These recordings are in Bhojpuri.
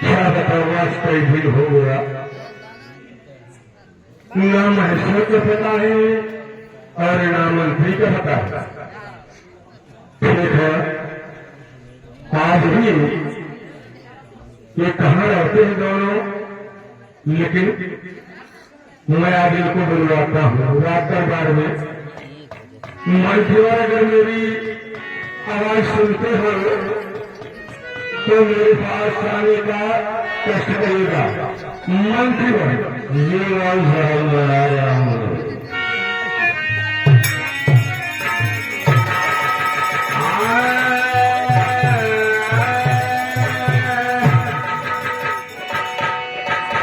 क्या बतावास कई दिन हो गया, ना महेश्वर का पता है और ना मंत्री का पता है। ठीक है, आज भी ये कहाँ रहते हैं दोनों, लेकिन मैं आज इनको बुलवाता हूँ रात दरबार में। मंत्री अगर मेरी आवाज सुनते हो तो मेरे पास आने का कष्ट करेगा। मंत्री ये आवाज बना रहा हूँ।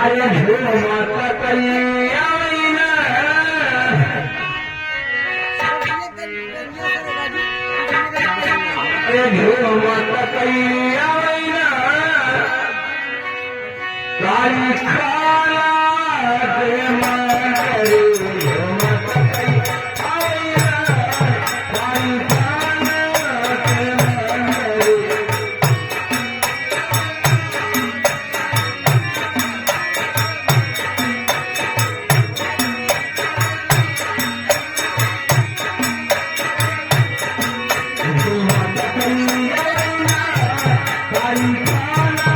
माता कन्या माता कन्या काली खाना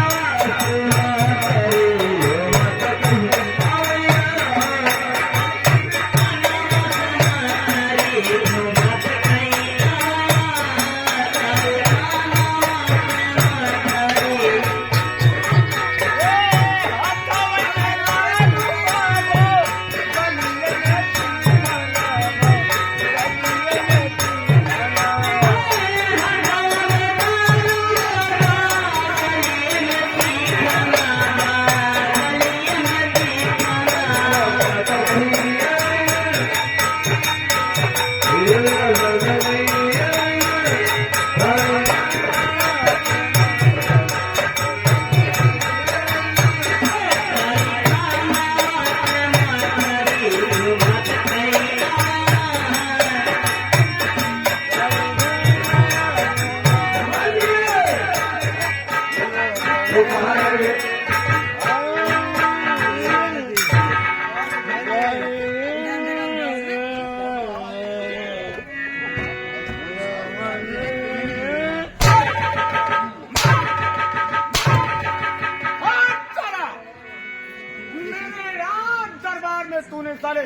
तूने साले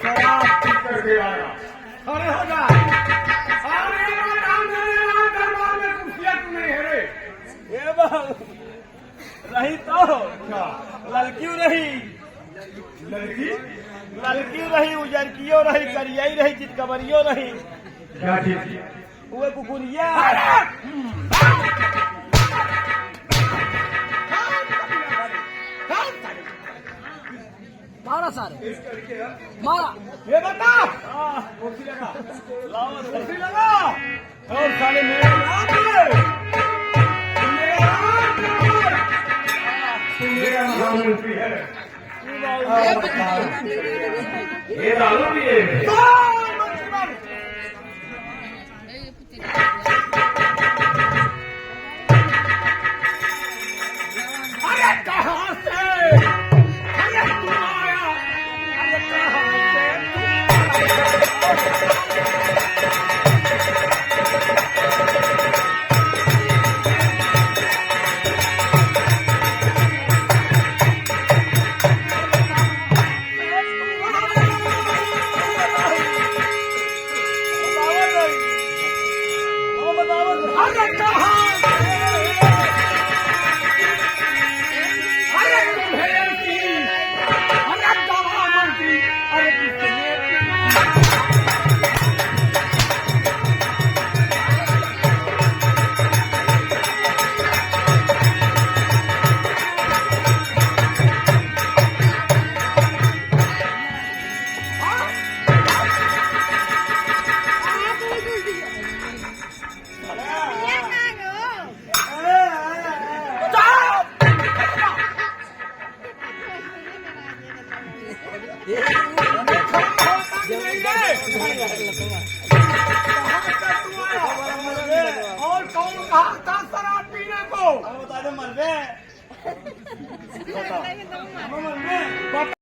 शराब पी करके आया। अरे होगा दरबार में कुर्सियां तू नहीं है रे। ये रही तो लड़कियों रही, लड़कियों रही, उजरकियों रही, करियाई रही, चितकबरियों रही। क्या चीज? वो कुकुरिया मारा सारे मारा। ये बता कुर्सी लगा, लाओ कुर्सी लगा और साले मेरे नाम पे मेरा नाम मंत्री है। ये दारू भी है। अरे कहाँ से बताओ